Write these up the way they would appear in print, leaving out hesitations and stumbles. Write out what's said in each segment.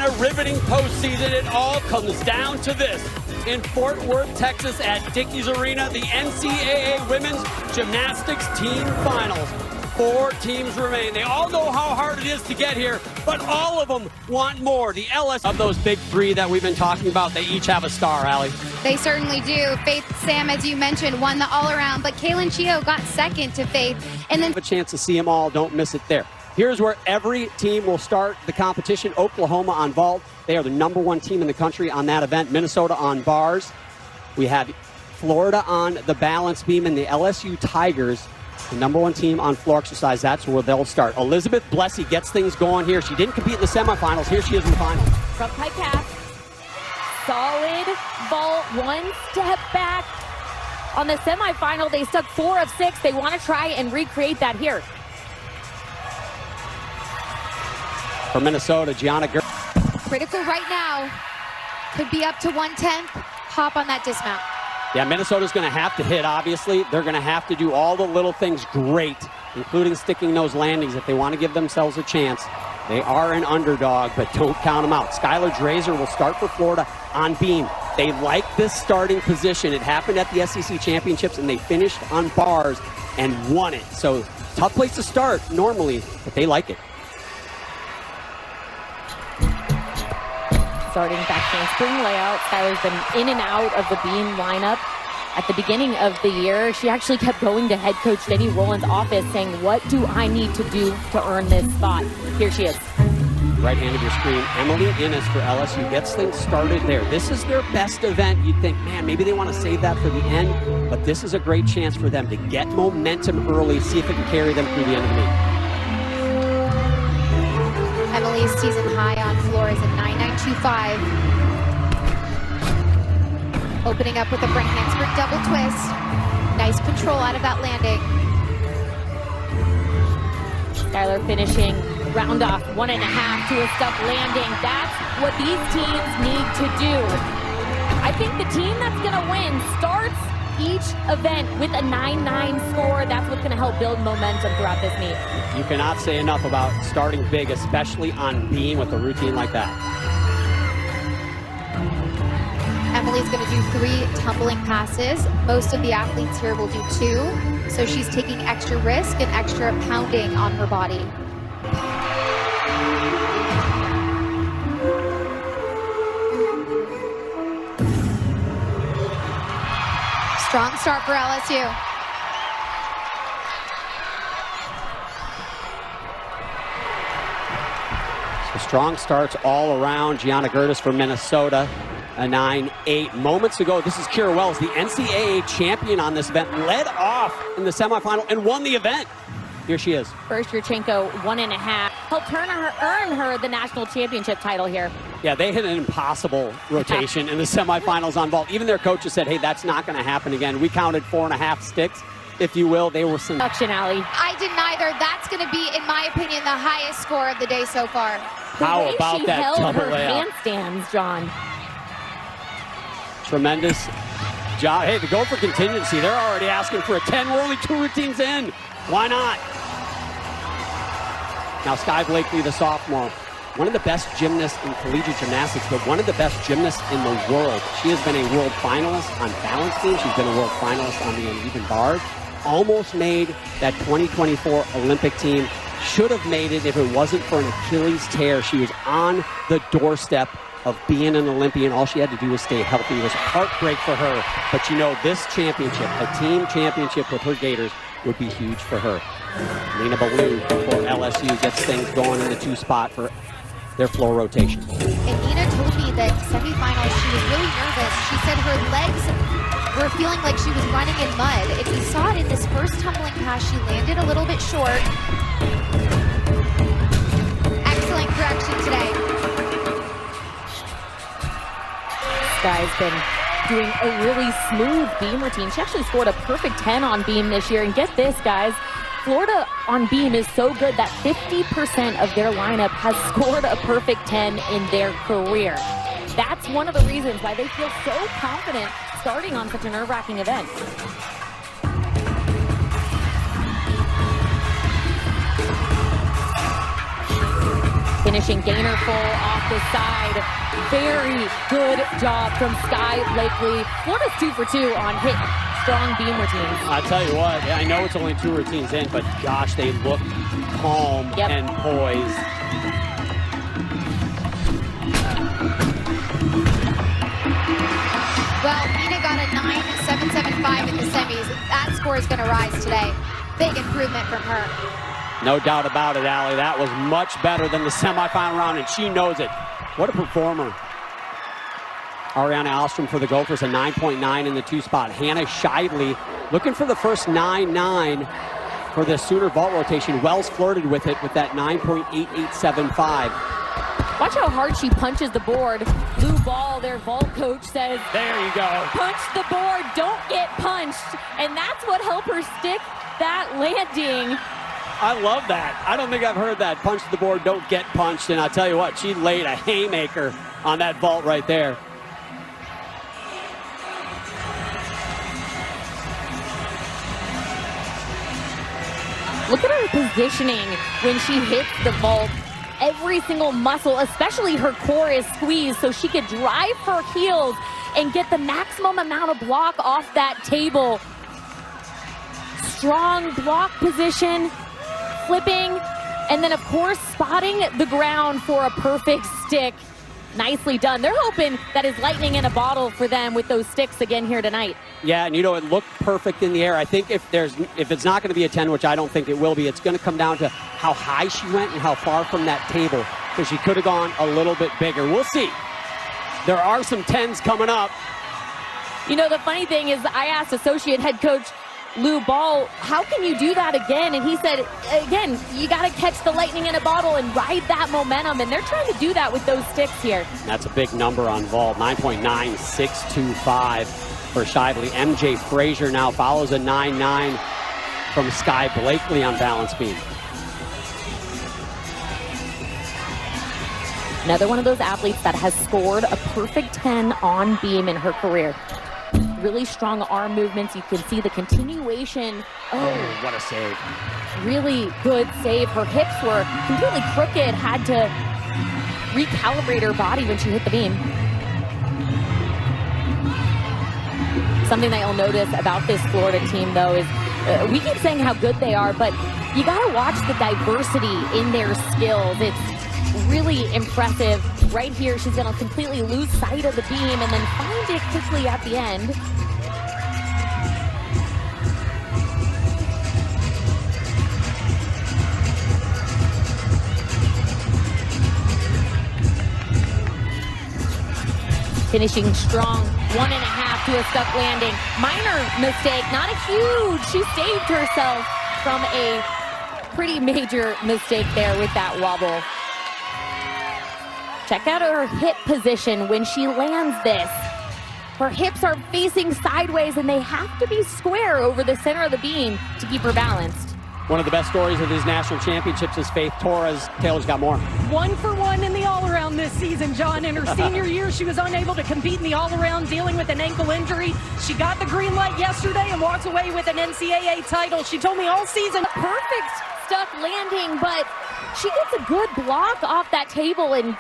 a riveting postseason. It all comes down to this. In Fort Worth, Texas at Dickies Arena, the NCAA Women's Gymnastics Team Finals. 4 teams remain. They all know how hard it is to get here, but all of them want more. The LSU of those big 3 that we've been talking about, they each have a star, Allie. They certainly do. Faith Sam, as you mentioned, won the all-around, but Kaylin Chio got second to Faith. And then have a chance to see them all. Don't miss it there. Here's where every team will start the competition. Oklahoma on vault. They are the #1 team in the country on that event. Minnesota on bars. We have Florida on the balance beam, and the LSU Tigers, the #1 team on floor exercise. That's where they'll start. Elizabeth Blessy gets things going here. She didn't compete in the semifinals. Here she is in the finals. Front pike half. Solid vault. 1 step back. On the semifinal, they stuck 4 of 6. They want to try and recreate that here. For Minnesota, Gianna Gertis. Critical right now. Could be up to 1/10. Hop on that dismount. Yeah, Minnesota's going to have to hit, obviously. They're going to have to do all the little things great, including sticking those landings if they want to give themselves a chance. They are an underdog, but don't count them out. Skylar Drazer will start for Florida on beam. They like this starting position. It happened at the SEC Championships, and they finished on bars and won it. So, tough place to start normally, but they like it. Starting back handspring layout. Skylar's been in and out of the beam lineup. At the beginning of the year, she actually kept going to head coach Denny Rowland's office saying, what do I need to do to earn this spot? Here she is. Right hand of your screen, Emily Innes for LSU gets things started there. This is their best event. You'd think, man, maybe they want to save that for the end, but this is a great chance for them to get momentum early, see if it can carry them through the end of the meet. Emily's season high on floor is a 9.925. Opening up with a front handspring double twist. Nice control out of that landing. Skylar finishing round off 1.5 to a stuck landing. That's what these teams need to do. I think the team that's going to win starts each event with a 9-9 score. That's what's going to help build momentum throughout this meet. You cannot say enough about starting big, especially on beam with a routine like that. Emily's going to do 3 tumbling passes. Most of the athletes here will do 2. So she's taking extra risk and extra pounding on her body. Strong start for LSU. So strong starts all around. Gianna Gertis for Minnesota, a 9-8. Moments ago, this is Kira Wells, the NCAA champion on this event, led off in the semifinal and won the event. Here she is. First Yurchenko, 1.5. Helped earn her the national championship title here. Yeah, they hit an impossible rotation in the semifinals on vault. Even their coaches said, hey, that's not going to happen again. We counted 4.5 sticks, if you will. They were some... Production alley. I did neither. That's going to be, in my opinion, the highest score of the day so far. How about that double layout? Handstands, John. Tremendous job. Hey, to go for contingency, they're already asking for a 10. We're only 2 routines in. Why not? Now, Sky Blakely, the sophomore, one of the best gymnasts in collegiate gymnastics, but one of the best gymnasts in the world. She has been a world finalist on balance beam. She's been a world finalist on the uneven bars. Almost made that 2024 Olympic team. Should have made it if it wasn't for an Achilles tear. She was on the doorstep of being an Olympian. All she had to do was stay healthy. It was a heartbreak for her. But you know, this championship, a team championship with her Gators, would be huge for her. Lena Ballou for LSU gets things going in the 2 spot for their floor rotation. And Nina told me that semifinals, she was really nervous. She said her legs were feeling like she was running in mud. And we saw it in this first tumbling pass. She landed a little bit short. Excellent correction today. Sky's been doing a really smooth beam routine. She actually scored a perfect 10 on beam this year. And get this, guys. Florida on beam is so good that 50% of their lineup has scored a perfect 10 in their career. That's one of the reasons why they feel so confident starting on such a nerve-wracking event. finishing gainer full off the side. Very good job from Sky Blakely. Florida's 2 for 2 on hit strong beam routines. I tell you what, I know it's only 2 routines in, but gosh, they look calm and poised. Well, Mina got a 9.775 in the semis. That score is going to rise today. Big improvement from her. No doubt about it, Allie. That was much better than the semifinal round, and she knows it. What a performer. Ariana Alstrom for the Gophers, a 9.9 in the 2 spot. Hannah Shively looking for the first 9.9 for the Sooner vault rotation. Wells flirted with it with that 9.8875. Watch how hard she punches the board. Lou Ball, their vault coach, says, there you go. Punch the board, don't get punched. And that's what helped her stick that landing. I love that. I don't think I've heard that. Punch the board, don't get punched. And I'll tell you what, she laid a haymaker on that vault right there. Look at her positioning when she hits the vault. Every single muscle, especially her core, is squeezed so she could drive her heels and get the maximum amount of block off that table. Strong block position, flipping, and then of course spotting the ground for a perfect stick. Nicely done. They're hoping that is lightning in a bottle for them with those sticks again here tonight. Yeah, and you know, it looked perfect in the air. I think if it's not going to be a 10, which I don't think it will be, it's going to come down to how high she went and how far from that table, because she could have gone a little bit bigger. We'll see. There are some 10s coming up. You know, the funny thing is I asked associate head coach Lou Ball, how can you do that again? And he said, again, you got to catch the lightning in a bottle and ride that momentum. And they're trying to do that with those sticks here. That's a big number on vault, 9.9625 for Shively. MJ Frazier now follows a 9.9 from Sky Blakely on balance beam. Another one of those athletes that has scored a perfect 10 on beam in her career. Really strong arm movements. You can see the continuation. Oh, what a save. Really good save. Her hips were completely crooked. Had to recalibrate her body when she hit the beam. Something that you'll notice about this Florida team, though, is we keep saying how good they are, but you got to watch the diversity in their skills. It's really impressive. Right here, she's going to completely lose sight of the beam and then find it quickly at the end. Finishing strong, 1.5 to a stuck landing. Minor mistake, not a huge. She saved herself from a pretty major mistake there with that wobble. Check out her hip position when she lands this. Her hips are facing sideways and they have to be square over the center of the beam to keep her balanced. One of the best stories of these national championships is Faith Torres. Taylor's got more. 1 for 1 in the all-around this season, John. In her senior year, she was unable to compete in the all-around, dealing with an ankle injury. She got the green light yesterday and walks away with an NCAA title. She told me all season. Perfect stuck landing, but she gets a good block off that table and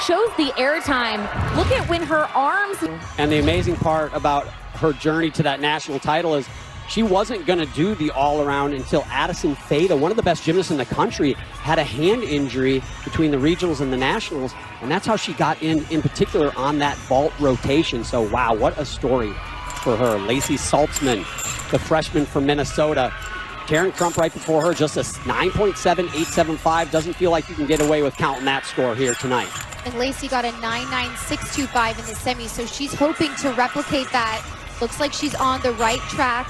shows the airtime. Look at when her arms. And the amazing part about her journey to that national title is she wasn't going to do the all-around until Addison Theta, one of the best gymnasts in the country, had a hand injury between the regionals and the nationals, and that's how she got in particular, on that vault rotation. So, wow, what a story for her. Lacey Saltzman, the freshman from Minnesota. Karen Crump right before her, just a 9.7875. Doesn't feel like you can get away with counting that score here tonight. And Lacey got a 9.9625 in the semi, so she's hoping to replicate that. Looks like she's on the right track.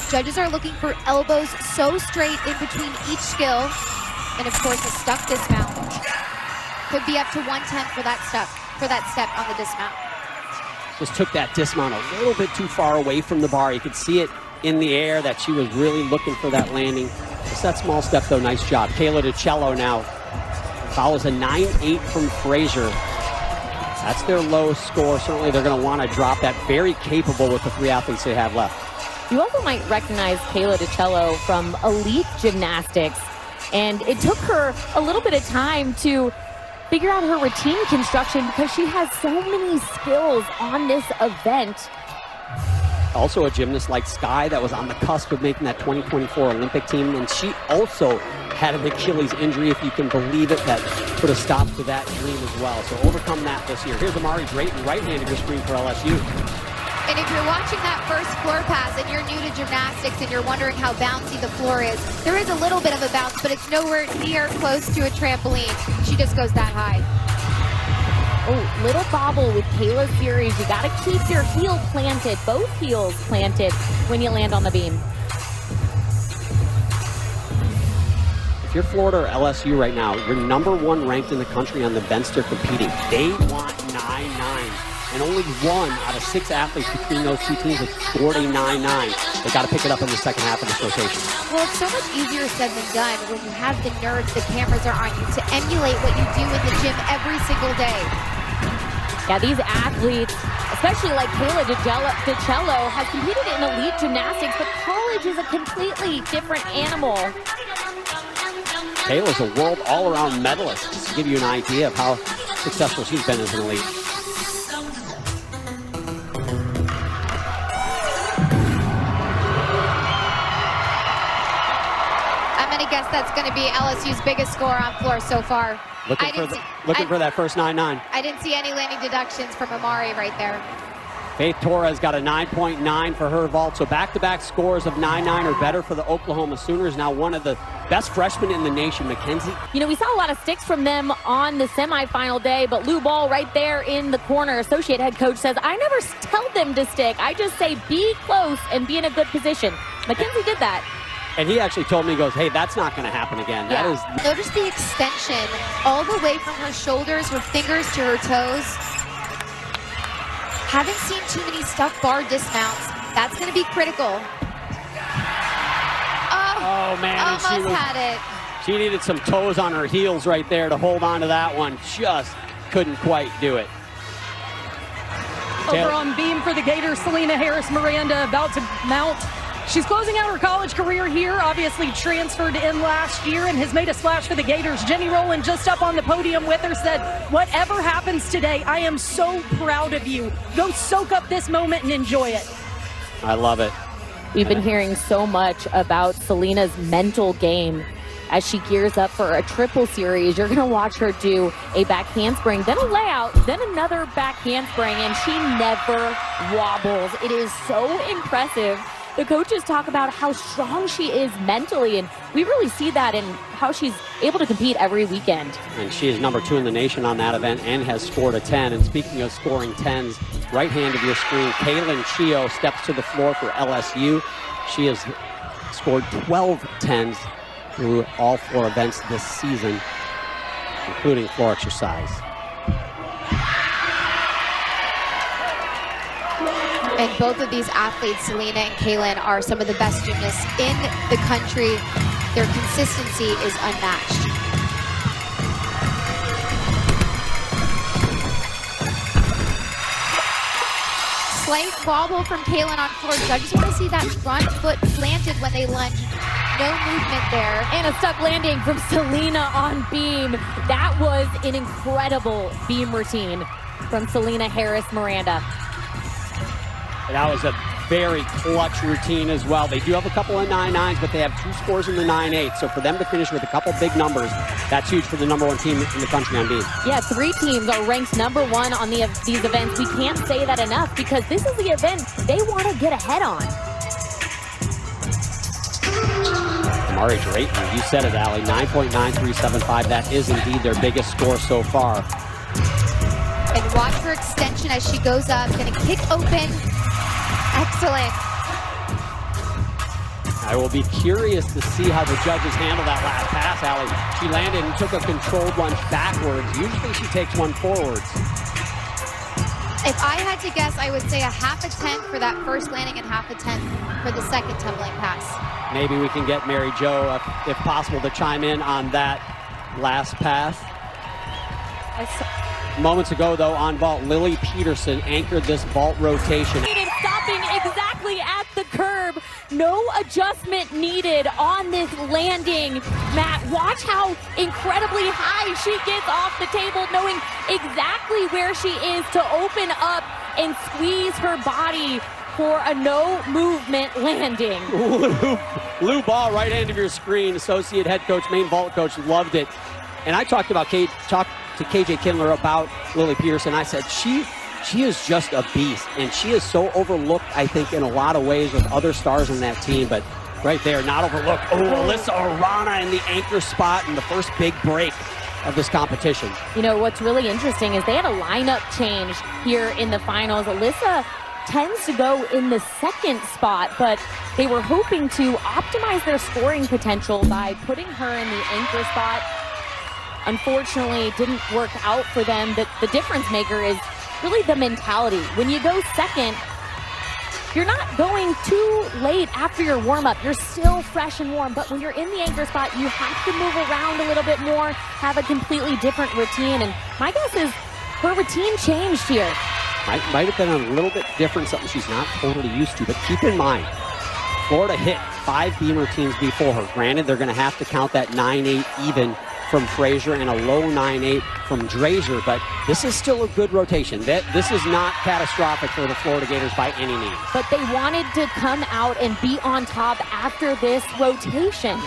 Judges are looking for elbows so straight in between each skill. And of course, a stuck dismount. Could be up to 1/10 for that step on the dismount. Just took that dismount a little bit too far away from the bar. You could see it in the air that she was really looking for that landing. Just that small step, though. Nice job. Kayla DiCello now follows a 9.8 from Frazier. That's their low score. Certainly they're going to want to drop that. Very capable with the 3 athletes they have left. You also might recognize Kayla DiCello from elite gymnastics. And it took her a little bit of time to figure out her routine construction because she has so many skills on this event. Also a gymnast like Sky that was on the cusp of making that 2024 Olympic team, and she also had an Achilles injury, if you can believe it, that put a stop to that dream as well. So overcome that this year. Here's Amari Drayton, right hand of your screen for LSU. And if you're watching that first floor pass and you're new to gymnastics and you're wondering how bouncy the floor is, there is a little bit of a bounce, but it's nowhere near close to a trampoline. She just goes that high. Oh, little bobble with Kayla Series. You got to keep your heel planted, both heels planted when you land on the beam. If you're Florida or LSU right now, you're #1 ranked in the country on the events they're competing. They want 9-9. And only 1 out of 6 athletes between those two teams have scored a 9-9. They got to pick it up in the second half of this rotation. Well, it's so much easier said than done when you have the nerves, the cameras are on you, to emulate what you do in the gym every single day. Yeah, these athletes, especially like Kayla DiCello, has competed in elite gymnastics, but college is a completely different animal. Kayla's a world all-around medalist, just to give you an idea of how successful she's been as an elite. I guess that's going to be LSU's biggest score on floor so far. Looking for that first 9-9. I didn't see any landing deductions from Amari right there. Faith Torres got a 9.9 for her vault, so back-to-back scores of 9-9 or better for the Oklahoma Sooners. Now one of the best freshmen in the nation, Mackenzie. You know, we saw a lot of sticks from them on the semifinal day, but Lou Ball right there in the corner, associate head coach, says, I never tell them to stick. I just say be close and be in a good position. Mackenzie did that. And he actually told me, he goes, hey, that's not going to happen again. Yeah. That is. Notice the extension all the way from her shoulders, her fingers to her toes. Haven't seen too many stuck bar dismounts. That's going to be critical. Oh man, almost had it. She needed some toes on her heels right there to hold on to that one. Just couldn't quite do it. Over on beam for the Gators, Selena Harris-Miranda about to mount. She's closing out her college career here, obviously transferred in last year and has made a splash for the Gators. Jenny Rowland just up on the podium with her said, whatever happens today, I am so proud of you. Go soak up this moment and enjoy it. I love it. We've been hearing so much about Selena's mental game as she gears up for a triple series. You're going to watch her do a back handspring, then a layout, then another back handspring, and she never wobbles. It is so impressive. The coaches talk about how strong she is mentally, and we really see that in how she's able to compete every weekend. And she is #2 in the nation on that event and has scored a 10. And speaking of scoring 10s, right hand of your screen, Kaylin Chio steps to the floor for LSU. She has scored 12 10s through all 4 events this season, including floor exercise. And both of these athletes, Selena and Kaylin, are some of the best gymnasts in the country. Their consistency is unmatched. Slight wobble from Kaylin on floor. Judges want to see that front foot planted when they lunge. No movement there. And a stuck landing from Selena on beam. That was an incredible beam routine from Selena Harris-Miranda. That was a very clutch routine as well. They do have a couple of 9-9s, but they have 2 scores in the 9-8. So for them to finish with a couple big numbers, that's huge for the #1 team in the country on beam. Yeah, 3 teams are ranked #1 on these events. We can't say that enough because this is the event they want to get ahead on. Amari Drayton, you said it, Allie, 9.9375. That is indeed their biggest score so far. And watch her extension as she goes up. Going to kick open. Excellent. I will be curious to see how the judges handle that last pass, Allie. She landed and took a controlled lunge backwards. Usually she takes one forwards. If I had to guess, I would say a half a 10 for that first landing and half a 10 for the second tumbling pass. Maybe we can get Mary Jo, if possible, to chime in on that last pass. Moments ago, though, on vault, Lily Peterson anchored this vault rotation. Stopping exactly at the curb. No adjustment needed on this landing. Matt, watch how incredibly high she gets off the table, knowing exactly where she is to open up and squeeze her body for a no movement landing. Lou Ball, right hand of your screen, associate head coach, main vault coach, loved it. And I talked to KJ Kindler about Lily Peterson. I said, she is just a beast, and she is so overlooked, I think, in a lot of ways with other stars on that team, but right there, not overlooked. Oh, Alyssa Arana in the anchor spot in the first big break of this competition. You know, what's really interesting is they had a lineup change here in the finals. Alyssa tends to go in the second spot, but they were hoping to optimize their scoring potential by putting her in the anchor spot. Unfortunately, it didn't work out for them. The difference maker is really the mentality. When you go second, you're not going too late after your warm-up. You're still fresh and warm, but when you're in the anchor spot, you have to move around a little bit more, have a completely different routine, and my guess is her routine changed here. Might have been a little bit different, something she's not totally used to, but keep in mind, Florida hit 5 beam routines before her. Granted, they're going to have to count that 9-8 even from Frazier and a low 9-8 from Drazer, but this is still a good rotation. This is not catastrophic for the Florida Gators by any means. But they wanted to come out and be on top after this rotation.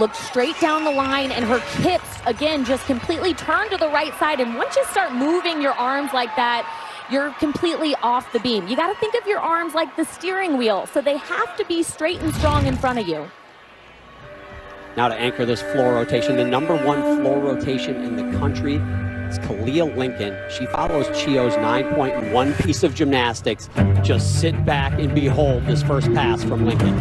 Looked straight down the line, and her hips, again, just completely turned to the right side. And once you start moving your arms like that, you're completely off the beam. You got to think of your arms like the steering wheel, so they have to be straight and strong in front of you. Now to anchor this floor rotation, the #1 floor rotation in the country is Kalia Lincoln. She follows Chio's 9-point piece of gymnastics. Just sit back and behold this first pass from Lincoln.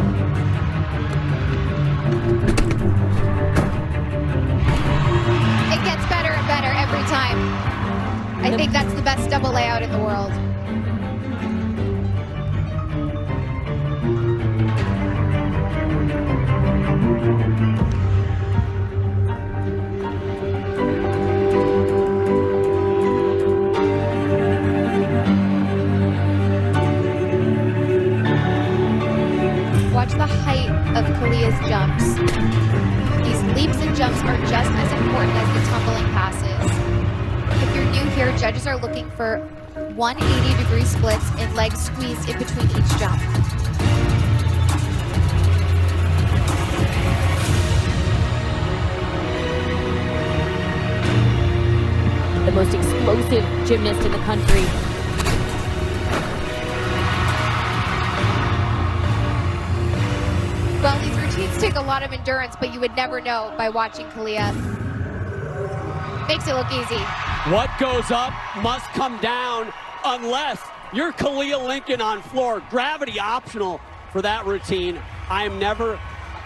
It gets better and better every time. I think that's the best double layout in the world. Watch the height of Kalia's jumps. These leaps and jumps are just as important as the tumbling passes. If you're new here, judges are looking for 180-degree splits and legs squeezed in between each jump. The most explosive gymnast in the country. Well, these routines take a lot of endurance, but you would never know by watching Kalia. Makes it look easy. What goes up must come down unless you're Kalia Lincoln on floor. Gravity optional for that routine. I'm never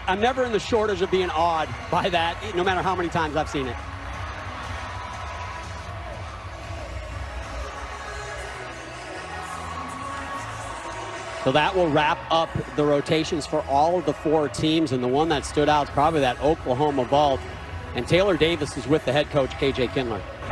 in the shortage of being awed by that, no matter how many times I've seen it. So that will wrap up the rotations for all of the 4 teams, and the one that stood out is probably that Oklahoma vault. And Taylor Davis is with the head coach, KJ Kindler.